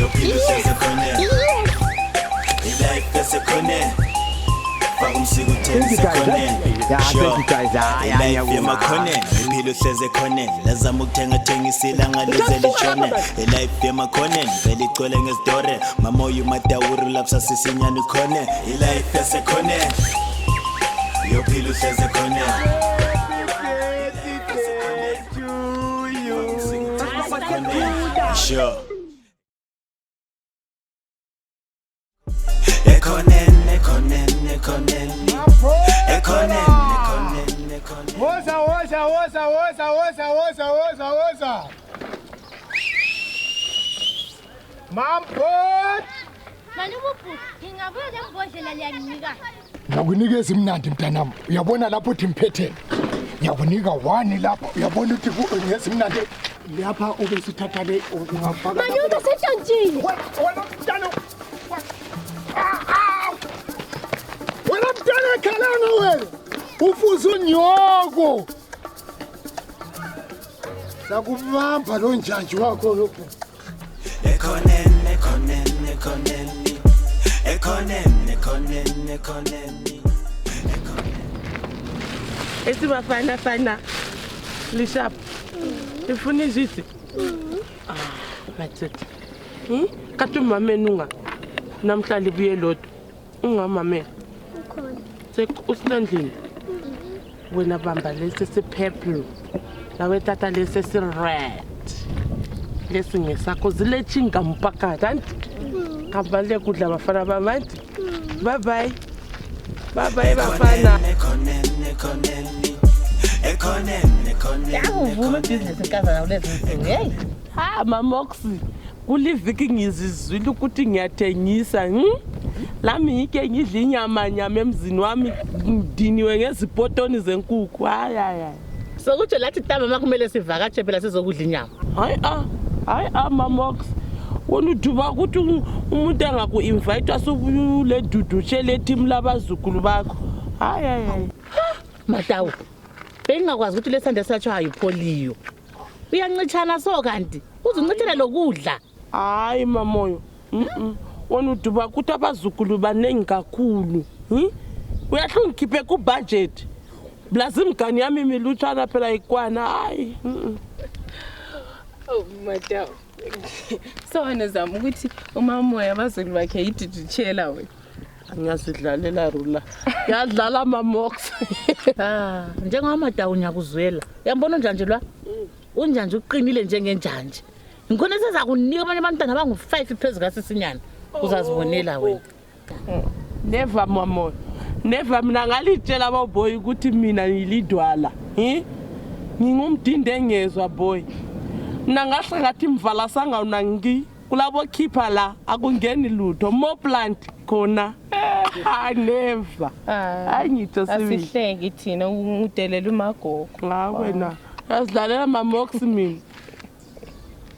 uyophila usesekhona life esekhona fakumsika uthengisikhona life yemakhona uphila usesekhona lazama ukuthenga isilanga lize litshone life yemakhona vele igcwele ngezidore mamoya umadawuri lapsa sisinyana khona life esekhona uyophila usesekhona sure. Ekonen. Woza. Mampot. Malubupu, ingabuya ngembodlela liyanika. Ngiyakunikeza imnandi mntanami. Uyabona lapho uthi mphethe. Ngiyakunika 1 lapha. Uyabona ukuthi ngeze imnandi. Lapha obesithatha le ungafaka. Maluka seshantshile. Wena mntana. Wena mntana ekhalanga wena. Ufuza unyoko. Sakubamba lo njanje wakho lokho. Ekonen. Esi bafana lishap ifuna izisi matsetse kathi umameni unga namhlanje buye lodwa ungamamela ukhona usendlini wena bamba lesi sipurple lawe tata lesi sired lesi ngesakho zilechinga mpaka kanti kabale kudla bafana bamanti bye bye bafana Yakuvula business enkazana kulezi hey Mamoxi kuliviki ngizizwile ukuthi ngiyathengisa lami ngike ngidla inyama emzini wami ngidiniwe ngezipotoni zenkukhu hayi sokuthi lathi taba makumele sivakatshe phela sizokudla inyama hayi Mamoxi wona uduba ukuthi umuntu angaku-invite asubule dudushe le team labazukulu bakho hayi Matawu bengingakwazi ukuthi lesande satsho ayipholiyo uyancithana so kanti uzuncithela lokudla hayi mamoyo wona uduba ukuthi abazukulu banengi kakhulu uyahlunga khiphe ku budget blazimgani yami milutshana phela ikwana hayi Oh Matawu so wena zama ukuthi umamoya abazulu bakhe yididutshela wena ngiyazidlalela rula yadlala Mamox njengoba Matawu nyakuzwela uyambona njanje lwa unjanje uqinile njengenjanje ngikho seza kunika abanye abantwana abangu5 phezulu kasisinyana uzazibonela wena never mamoya never mina ngalitshela ababoy ukuthi mina ngilidwala ngingumdinde engezwa boy mina ngahle ngathi mvala sanga unangi kulabo khipha la akungeni lutho more plant khona never ngitho asihleki thina udelela umagogo wena yasidlalela Mamox mina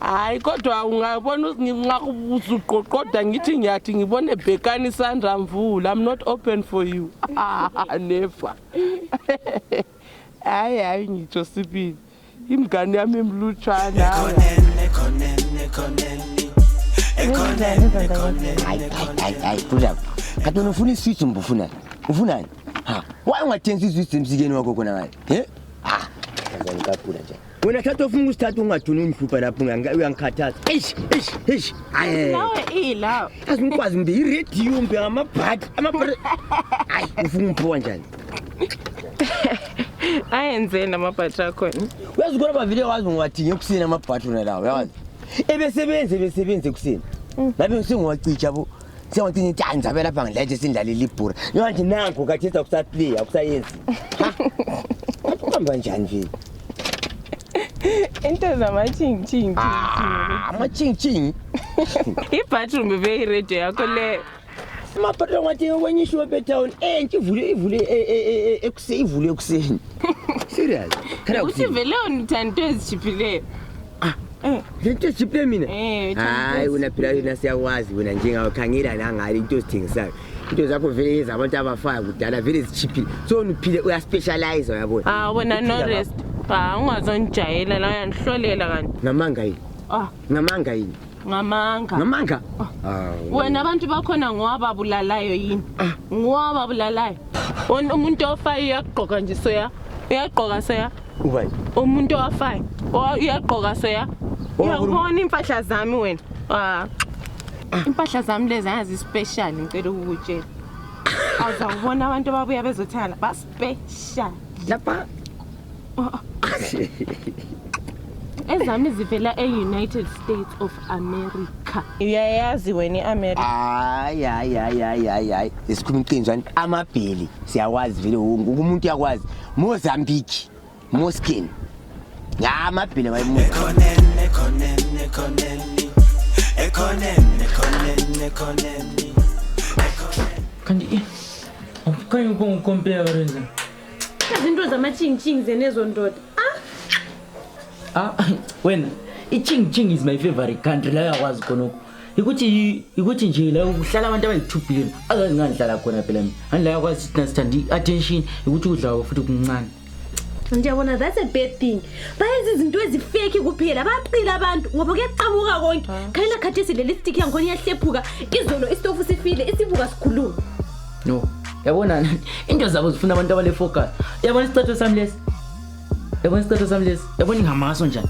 hayi kodwa ungabona ngakuzuqoqoda ngithi ngiyathi ngibone Bhekani Sandra Mvula I'm not open for you never hayi ngitho sibili imgani yami emlutshana hayi kuja kathi ufuna iswitch mbufuna ufunani why ungathenga iswitch emsikeni wakho kona ngayi ngizanikaphula nje wena thatha ufuna usithatha ungaduni umhlupha lapho uyangikhathaza eish nawe ila azimkwazi mbe iradio mbe amabhadi hayi ufuna umphowa njani ayenzeni amabhatri akho uyazi khona bavile wazi ungathi ekuseni amabhatri lawo uyazi ebesebenze ekuseni ngabe ngisengiwacicha bo siyawathi ngitanza phela lapha ngilete sindlalile ibhura manje nango kathisa kusaplay akusayenzi kuhamba njani vile into zamaching amaching ibhathroom bebe radio yakho le amabhatri ngathi kwenye shop town ivule ekuseni serious kana uthi vele unithando ezijiphileyo Into siple mina hayi wena phela yena siyawazi wena njengawe khangela la ngale into sithengisayo into zakho vele ezabantu abafaya kudala vele zichiphile so uphile uya specialize uyabona wena no rest ungazonjayela la uyanihlolela kanti ngamanga yini ngamanga yini ngamanga wena abantu bakhona ngowababulalayo yini ngowababulalayo umuntu ofayo uyagqoka nje soya uyagqoka soya ubayi umuntu ofayo uyagqoka soya uyabona impahla zami wena impahla zami lezi ayazi special ngicela ukukutshela awuzakubona abantu babuya bezothanda ba special lapha ezami zivela e-United States of America uyayazi wena i-America hayi isikhuluma iqinjani amabheli siyawazi vele wonke umuntu uyakwazi Mozambique Moskin amabheli kanti awukhanya ukongokompea Lorenza izinto zama-ching-ching zenezo ndoda wena i-ching-ching is my favorite country la yakwazi khonokho ikuthi nje la uhlala abantu abayi-2 billion akazi ngandihlala khona phela mina andila yakwazi thina sithanda i-attention ukuthi udlawo futhi kuncane ndiyabona that's a bad thing bayenza izinto ezifeki kuphela baqila abantu ngoba kuyaqamuka konke khayina khathesi leli stick yangikhona iyahlephuka izolo isitofu sifile isibuka sikhuluma no yabona into zabo zifuna abantu abale-focus yabona isicatho sami lesi yabona ingamaso njani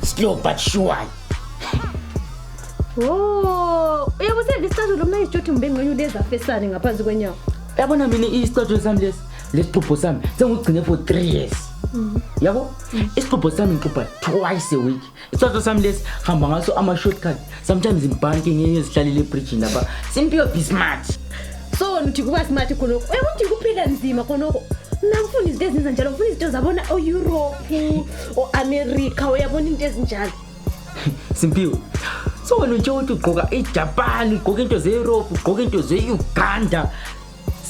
slow but sure uyabuseva isicatho lo mna izitshothi mbe ngqenye ulezafesane ngaphansi kwenyawo yabona mina isicatho sami lesixubho sami sengugcine for 3 years yabo isixubho sami ngixubha twice a week isicatho sami lesi hamba ngaso ama-shortcut sometimes ibhanki ngenye ezihlalele ebridgini lapha simpiyo be smart so nuthi kuba smart khonokho uyakuthi kuphila nzima khonokho namfuna izinto ezinza njalo ngifuna izinto zabona o-Europe o-America uyabona into ezinjalo simpiwe so wena nje uthi ugqoka eJapan ugqoka into ze-Europe ugqoka into ze-Uganda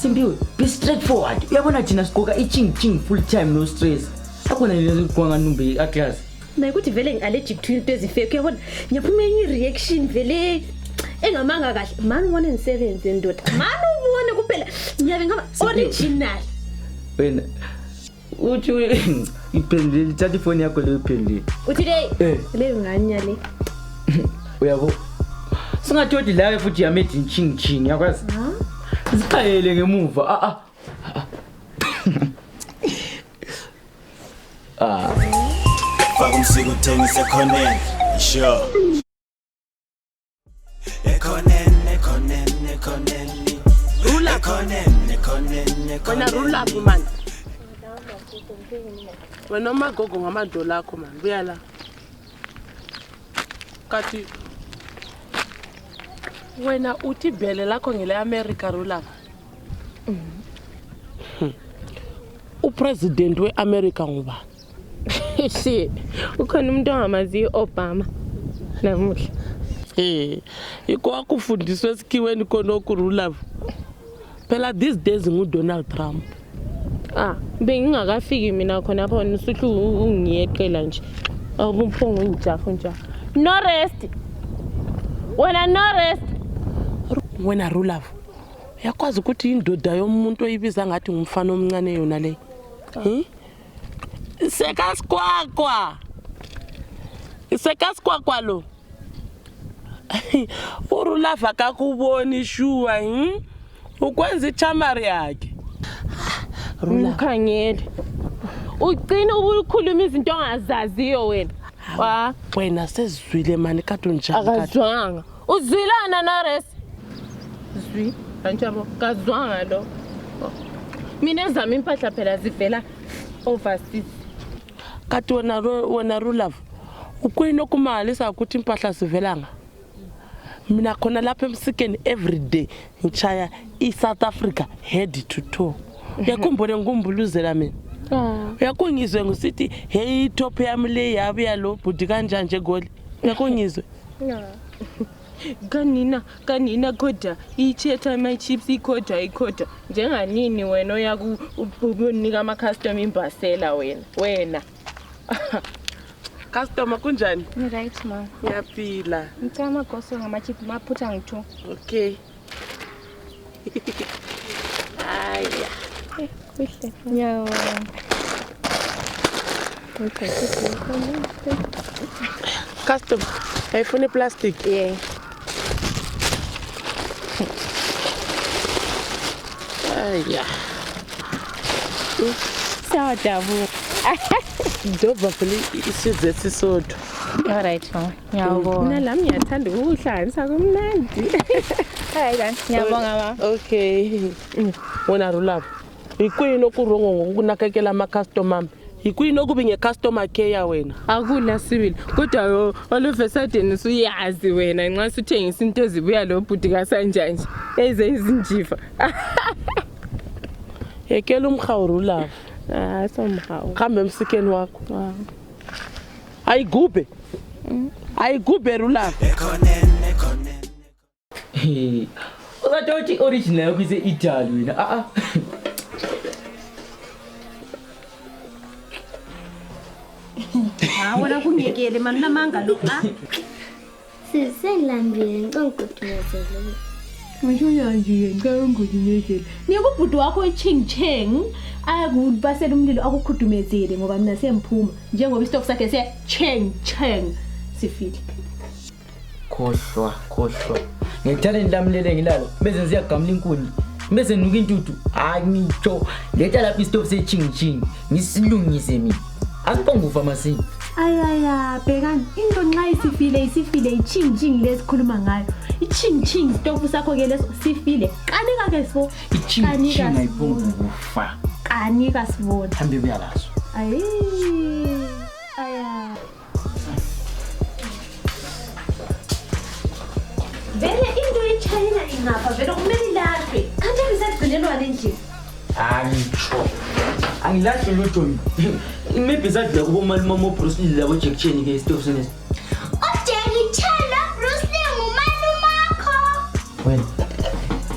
simpiwe be straightforward uyabona thina sigqoka i-ching-ching full time no stress akhona lezigqoka nganumbe aclass naye ukuthi vele ngi-allergic to into ezifeke uyabona ngiyaphuma enye i-reaction vele engamanga kahle mani ubone nisebenze ndoda mani ubone kuphela ngiyabe ngaba original wena uthi iphendule lithatha ifoni yakho leyo iphendule uthi leyo nganya le uyabo singathodi lawe futhi yamade in-ching-ching yakwazi ziqayele ngemuva faka umsiko uthengise ekhoneni sure ekhoneni wena rulaphi mani wena umagogo ngamadolo akho mani buya la kati wena uthi bhele lakho ngele-America rulaphi upresident we-America nguba shi ukhona umuntu ongamaziyo Obama namuhla yiko wakufundiswa esikhiweni khonokho rulaphi phela these days nguDonald Trump bengingakafiki mina khona apha wena usuthi ungiyeqela nje awubumphongo ungijafu nje no rest wena rulaphi uyakwazi ukuthi indoda yomuntu oyibiza ngathi ngumfana omncane yona le sekasikwakwa lo urulaphi akakuboni shuwa ukwenza ichamari yakhe mkhangele ugcina ukukhuluma izinto ongazaziyo wena sezizwile mani kade unjani akazwanga uzwilana nares zwi kanjabo kazwanga lo mina ezami impahla phela zivela overseas kati wena rulaphi ukuyinokumalisa ukuthi impahla zivelanga mina khona lapha emsikeni everyday ngitshaya i-South Africa head to toe uyakhumbule ngumbuluzela mina uyakungizwe ngusithi hey top yami le yabuya lo budi kanjani nje goli uyakungizwe kanina kodwa i-cheddar my chips ikhodwa njenganini wena uyakunika ama-custom imbasela wena customer kunjani right ma ngiyaphila ngicela amagoso ngama-chip maphutha ngi-2 okay haya kuhle yawo customer ayifuna iplastic. Yeah. Aya. Siyadabuka. Ndova phela isizwe esisodwa. Alright, mama. Ngiyabonga. Mina lami ngiyathanda ukuhlanganisa kumnandi. Hayi lan. Ngiyabonga mama. Okay. Wona Rulapho. Ikuyini okurongo ngokunakekela ama-customer ami? Ikuyini okubi nge-customer care wena? Akula Sibili. Kodwa oluvesadeni usuyazi wena nxa suthengisa into ezibuya lo bhuti kasanjanje. Eze izinjiva. Yekela umhawu Rulapho. Somhawu. Kambe emsikeni wakho. Ayigubhe. Ayigubhe Rulapho. Ukade uthi original yakho ise Italy wena. Wena kungekele mani namanga lo. Sisengilambile ngicongqudumezele. Ngisho nje ngikangudumezele. Nikubhuti wakho eChing Cheng ayakubasela umlilo akukhudumezele ngoba mina semphuma njengoba istock sakhe siya Cheng Cheng sifile. Khohlwa. Ngithanda ndamlele ngilalo. Bese ngiyagamla inkuni. Bese nuka intuthu. Ngitsho letha lapha istop seChing ngisilungise mina. Asiponguva masini. Ayaya bhekani into nxa isifile iChing lesikhuluma ngayo. iChing stop sakho ke leso sifile. Kanika ke so. iChing ayiponguva. Kanika sibona. Hambe kuyalazo. Ayi. Aya. Vele into eChina ingapha vele kumele ilahlwe. Kanti ngisagcinelwa nje. Angitsho. Angilahle lutho. Maybe zadla kuba mama Bruce Lee labo Jack Chan ke stop senes. Jackie Chan lo Bruce Lee ngumalumakho. Wena.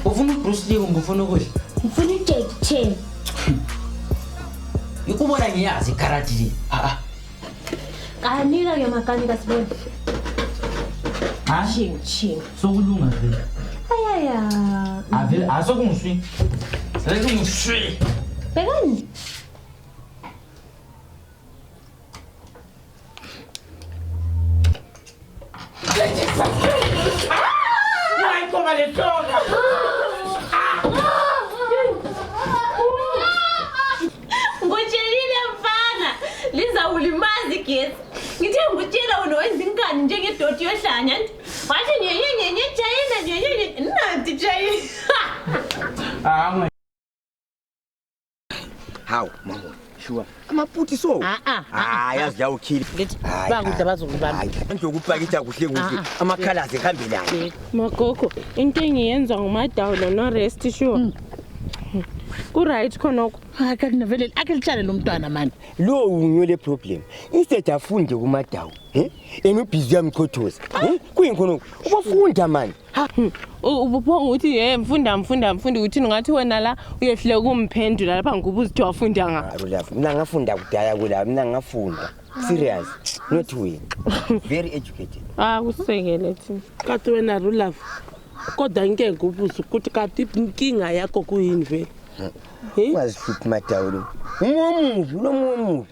Ufuna Bruce Lee kumbe ufuna ukudla? Ngifuna uJackie Chan. Ukubona ngiyazi karate. Kanika ke makanika sibona. Ching. Sokulunga vele. Ayaya. Avele asokungiswi. Sekungiswi. Bhekani. Ngitshelile mfana liza ulimazi gesi. Ngithe ngutshela wena wenza ingane njengedoti yohlanya. Wathi nyenye China nathi China. Hawu mama. Sure. Amaputi so. Yazi la ukhili. Bangudla bazokubamba. Nje ukupakitha kuhle amakhala ehambe nayo. Magogo, into engiyenza ngumadawulo no rest sure. Ku-right khonokho. Akalinavele akelitshale lo mntwana manje. Lo unyole problem. Instead afunde kumadawu. Enubhizi yamkhothoza. Kuyinkhonokho. Ubafunda manje. Ubupho uthi mfunda uthi ngathi wena la uyehlule kumphendula lapha ngubuzithi wafunda nga. Rulapho. Mina ngafunda kudala kula, mina ngafunda. Serious. Not we. Very educated. Kusekele thina. Kathi wena Rulapho. Kodwa ngeke ukubuza ukuthi kathi inkinga yakho kuyini vele? Wazifuphi madawulo. Umuvi.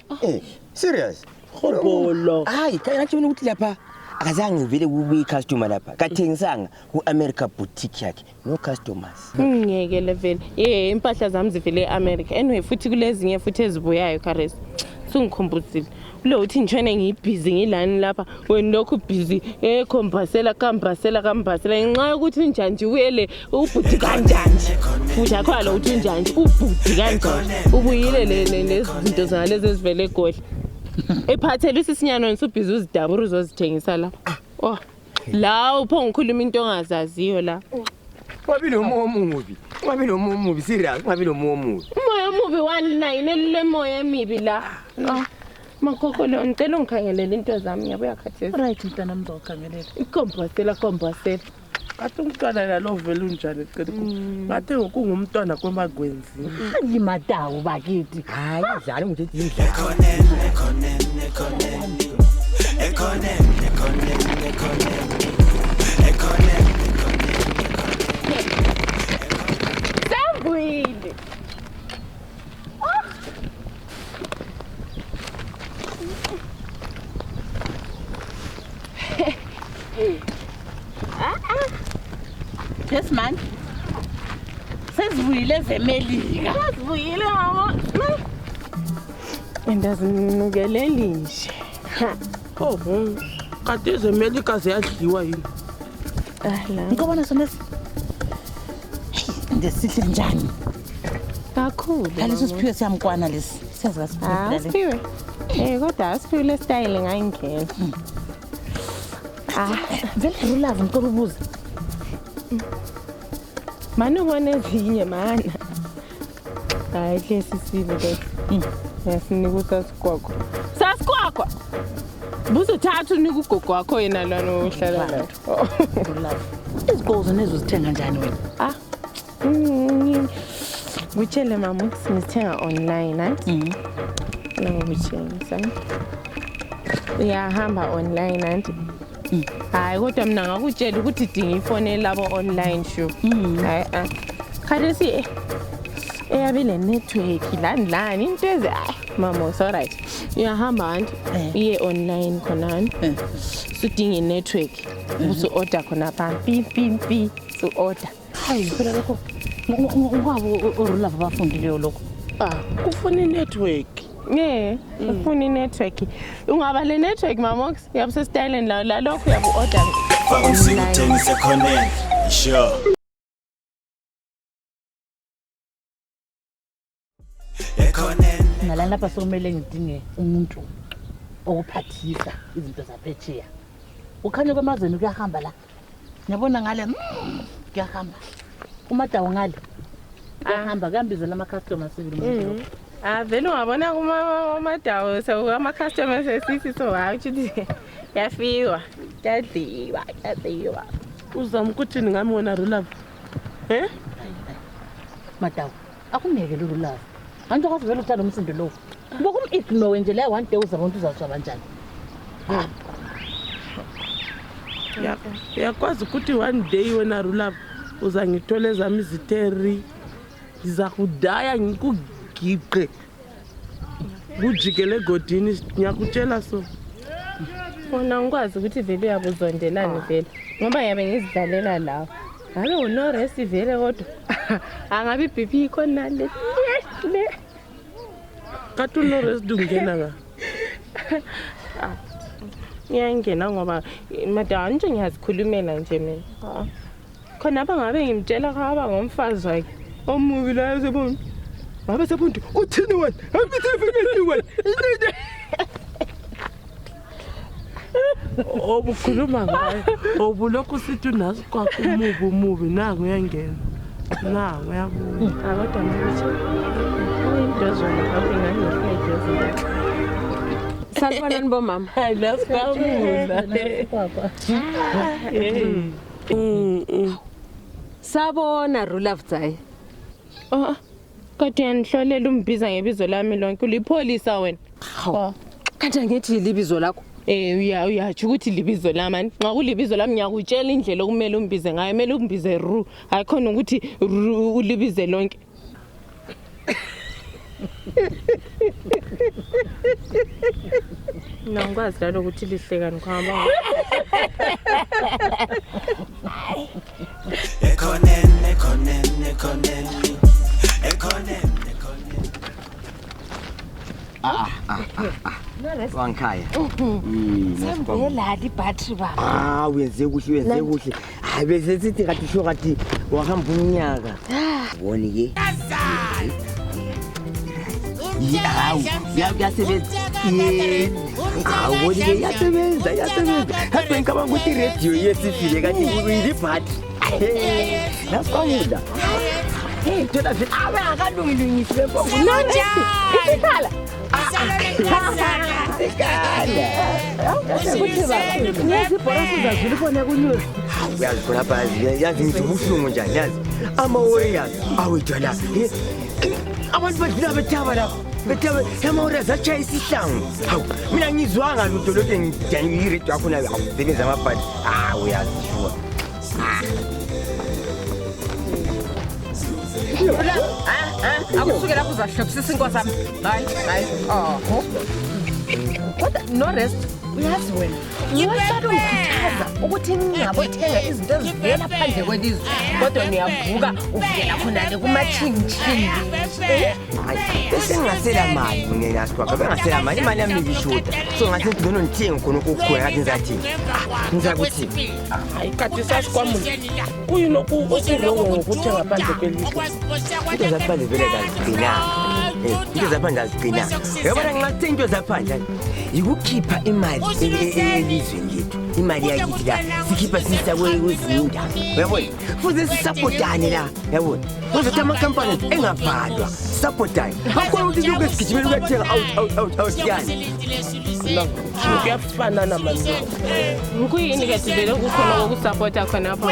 Serious. Khobolo. Hayi, kanti mina ukuthi lapha akazange uvele kube customer lapha. Kathengisanga ku-America boutique yakhe. No customers. Ngeke vele. Impahla zami zivele eAmerica. Anyway futhi kulezinye futhi ezibuyayo Khares. Sungikhumbuzile. Lo uthi ngitshone ngibhizi ngilani lapha wena lokhu busy ekhombasela ngenxa yokuthi njanje uyele ubhuti kanjani futhi akho lo uthi njanje ubhuti kanjani ubuyile lezinto zalezi ezivele egodla ephathele isisinyano nisubhizi uzidabura uzozithengisa la la upho ngikhuluma into ongazaziyo la Wabilo umuvi serious wabilo umuvi umoya omubi wani le moya emibi la Magogo lo ngicela ungikhangelele into zami ngiyabuya khathesi. Right mntana mzokhangelela. Ikhombasela. Kathi umntwana nalo vele unjani qedwe. Bathe ngokungumntwana kwemagwenzi. Ngimadawu bakithi. Hayi udlala ngithi imidlalo. Sambuyile. Yes man. Sesivuyile ezemelika. Sesivuyile mama. Endazinukele nje. Oh, kade ezemelika ziyadliwa yini? Ngikubona sona ndesihle njani. Kakhulu. Laleso siphiwe siyamkwana lesi. Siyazi Siphiwe. Kodwa siphiwe le style ngayingena. Vele Rulavu ngicela ubuza. Manje ubona ezinye mana. Hayi lesi sibo ke. Yasinika uSasikwakho. Sasikwakho. Buzothatha unika ugogo wakho yena lana ohlala la. Rulavu. Izigqoko nezo zithenga njani wena? Ngitshele mama ukuthi ngithenga online, anti. Ngikutshela. Uyahamba online, anti. Hayi kodwa mina ngakutshela ukuthi dinga ifone labo online show. Hayi kade si eyabile network lani into eze mama so right. Uyahamba anti iye online khona sudinga network usu order khona pha pi so order. Hayi phela lokho ngwabo uRulavu bafundileyo lokho. Kufuna network. Ufuna network. Ungaba le network mama yabuse style la lokho yabu order. Ngikuthengise khona. Sure. Nalana lapha sokumele ngidinge umuntu okuphathisa izinto zaphetsheya. Ukhanya kwemazweni kuyahamba la. Ngiyabona ngale kuyahamba. Umadawu ngale. Kuyahamba kuyambizela ama customers sibili umuntu. Vele ungabona kuma dawo so ama customers sesithi so hayi uthi yafiwa. Yadliwa. Uzama ukuthi ningambona Rulavu. Madawu. Akuneke lo Rulavu. Antu kwathi vele uthanda umsindo lo. Bokumignore nje la one day uzabona uzawushaba njani. Yakwazi ukuthi one day wena Rulavu uza ngithola ezami iziteri. Ngiza kudaya ngikugiqe. Kujikele godini ngiyakutshela so. Wona ngikwazi ukuthi vele uyabuzondelana vele. Ngoba yabe ngizidlalela lawo. Ngabe uno rest vele kodwa. Angabi BP khona le. Kathi uno rest ungena nga. Ngiyangena ngoba madawu nje ngiyazikhulumela nje mina. Khona bangabe ngimtshela khaba ngomfazi wakhe. Omubi la sebona. Baba sebona uthini wena? Angithefekeni wena. Obukhuluma ngayo. Obulokhu sithi unazi kwakho umubi nangu uyangena. Nangu uyabona. Kodwa manje. Ayindozwana lapho ngangifike. Sanibonani bomama. Hayi lasikhawula. Sabona Rulavu Tsayi. Kodwa yanihlolela umbiza ngebizo lami lonke ulipholisa wena. Kanti ngithi libizo lakho? Uyathi ukuthi libizo lami. Nxa kulibizo lami ngiyakutshela indlela okumele umbize ngayo. Kumele umbize Ru. Hayi khona ukuthi ulibize lonke. Ngikwazi la ukuthi lihleka nikhamba. Wangikhaya. Sembuyela ibattery baba. Uyenze kuhle. Hayi bese sithi kathi sho kathi wahamba umnyaka. Woni ke. Yasebenza. Awoni ke yasebenza. Hayi ngicabanga ukuthi radio yesifile kathi uyibhattery. Nasawuda. Thola vele abakalungilungisile bonke. Isikhala. Uyazibona phansi yazi ngithi ubuhlungu njani yazi ama-warriors awethola abantu badlula bethaba lapho bethaba ama-warriors atshayisa ihlangu hawu mina ngizwanga lutho lokhu ngiyiredio yakho nayo awusebenza amabhadi uyazishuwa Akusuke lapho uzahlobisisa inkosi yami. Hayi. Kodwa no rest uyazi wena ngiyosala ungikhuthaza ukuthi ngingabothenga izinto ezivela phandle kwelizwe kodwa niyavuka uvela khona-ke kuma-ching-ching. Bese ngingasela mali mina yasigwaqo bengasela mali imali yami ngishoda so ngathi ngcono ngithenga khona ukukhona ngathi ngizathini ngizakuthini hayi kathi sasikwamula kuyilokhu okurongo ngokuthenga phandle kwelizwe into zaphandle vele kaziqinanga into zaphandle azigcinanga uyabona ngingathi into zaphandle yikukhipha imali elizweni lethu imali yakithi la sikhipha sisa kwezinye indawo uyabona futhi sisapotane la uyabona kuzothi amakhampani engabhalwa sisapotane akhona ukuthi lokhu esigijimela ukuyathenga out yani kuyafana namanje Ngikuyini ke sivele kukhona kokusupporta khona apho.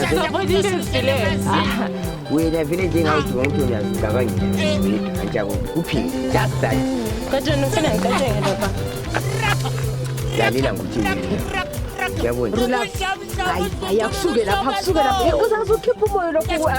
Support into ezivile. wena vele njengawuthi wonke uyazigabangela anjabo kuphila just that Kodwa nofuna ngicatshenge lapha. lalela ngokuthi yabona Hayi akusuke lapha uzazi ukhipha umoya lokhu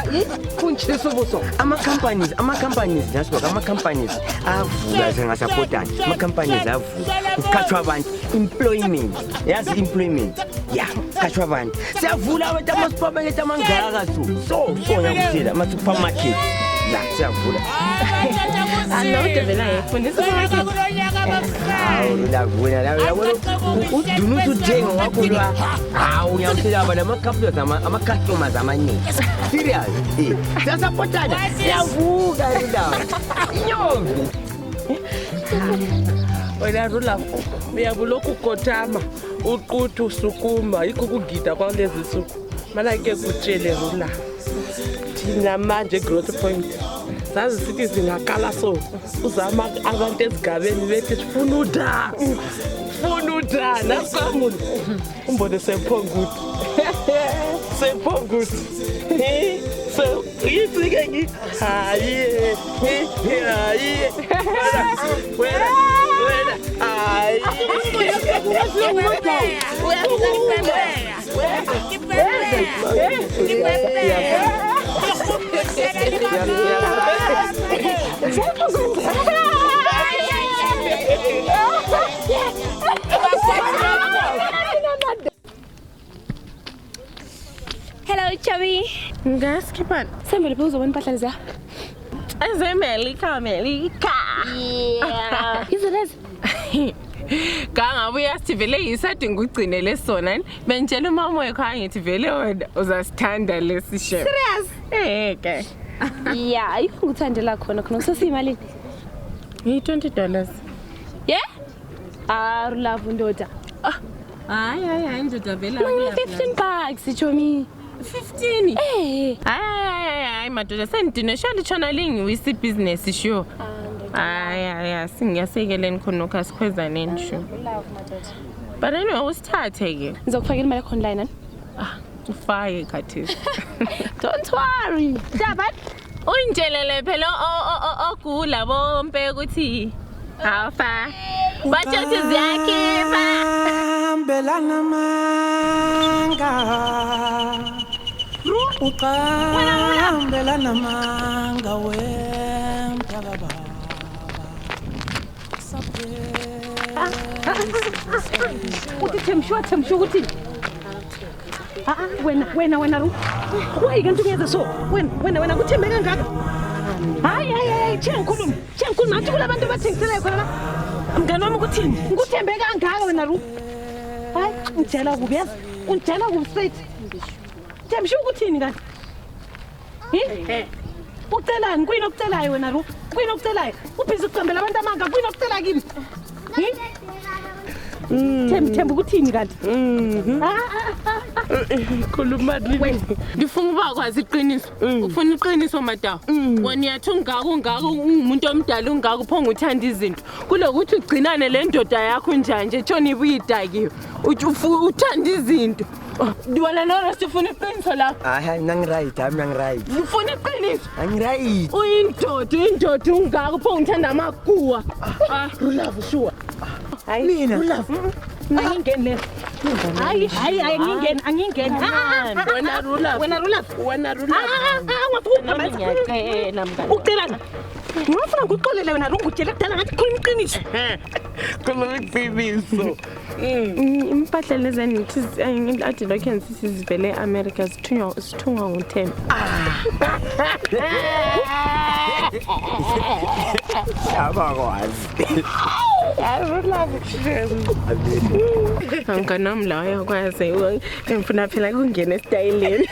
kunchisa ubuso. ama-companies nasibona ama-companies avula zingasapotani ama-companies avula kukhathwa abantu employment yazi employment ya kukhathwa abantu siyavula abantu ama-supermarket amangaka so nyakuthela ama-supermarket la siyavula Anode vela ngifundisa udunuthi uthenga wakho lwa hawu nyakuthela aba ama-customers amaningi serious siyasapotana siyavuka indawo inyombi wena Rula uyabulokhu ukotama uquthu usukuma yikho ukugida kwalezi suku mana ke kutshele Rula thina manje growth point sazi sithi singaqala so uzama abantu ezigabeni bethi sifuna uda nasamulu umbone sephonguthi so yitsike ngi hayi wena hayi Hello, Chubby. Ngaskiphan. Sembele phe uzobona impahla leziya. Ezemelika. Yeah. Izolezi. Kangabe uyasithi vele yisadinga ugcinele sona bentshela umama wakho angithi vele wena uzasithanda lesi chef. Serious? Ke. Yeah, ayikho ngithandela khona kusasiyimali. $20. Yeah? Love ndoda. Hayi ndoda vele $15 Chomi. 15? Hayi madoda sendine shali chona lingiwisi business sure. Hayi singiyasekeleni khona nokho asikhwezaneni sure. But anyway usithathe ke. Ngizokufakela imali yakho online nani? Ufake khathesi. Don't worry. Dabat. Uyintshelele phela ogula bompe ukuthi awufa. Bathathe ziyakhipha. Belana manga. Uqambelana manga wemphakaba. Uthi themshwa ukuthi wena Ru. Why kanti ungeza so? Wena kuthembe kangaka? Hayi chengikhuluma nathi kulabantu abathengiselayo khona la. Mngani wami ukuthini? Ngikuthembe kangaka wena Ru. Hayi ngitshela kubi yazi. Ungitshela kubi straight. Themsho ukuthini kanti? Ucelani kuyini okucelayo wena Ru? Kuyini okucelayo? Ubhizi ukucambela abantu amanga kuyini okucela kimi? Themba ukuthini kanti? Khuluma wena. Ngifuna ukwazi iqiniso. Ufuna iqiniso madawu. Wena uyathi ungako umuntu omdala ungako phonga uthanda izinto. Kulokuthi ugcinane le ndoda yakho njanje tshona ibuyidakiwe. Uthanda izinto. Wena nona sifuna iqiniso lapha. hayi nangiright Ufuna iqiniso. angiright Uyindoda ungako phonga uthanda amakuwa. Love sure. mina Angingeni le. Hayi angingeni. Wena Rula. Ngiyacela. ngifuna ngikuxolele wena ngikutshela kudala ngathi khona iqiniso khona iqiniso impahla lezi nithi athi lokho sizivele eAmerica sithungwa nguThemba Abakwazi. Anganamla uyakwazi ngifuna phela ukungena esitayileni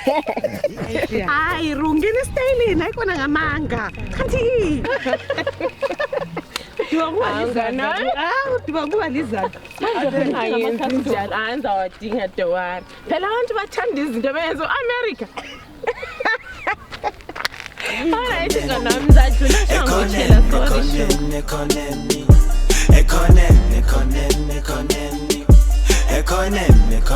hayi rungena esitayileni ayikona ngamanga kanti Dibakuba lizakho. Ayenza anza wadinga dowari. Phela abantu bathanda izinto beyenza eAmerica. Alright, nganamzajula shangotshela sorry. Ekoneni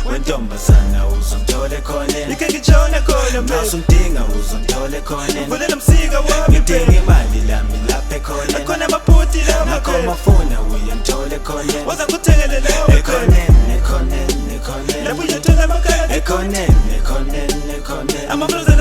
wentombazana uzongithola ekhoneni like ngitshona khona masundinga uzongithola ekhoneni vulela umsika wami ngidinga imali lami lapha ekhoneni khona amaphuti la makoma fona uyangithola ekhoneni waza kuthengele lawo ekoneni lapho uyathola amakhala ekoneni amafrozen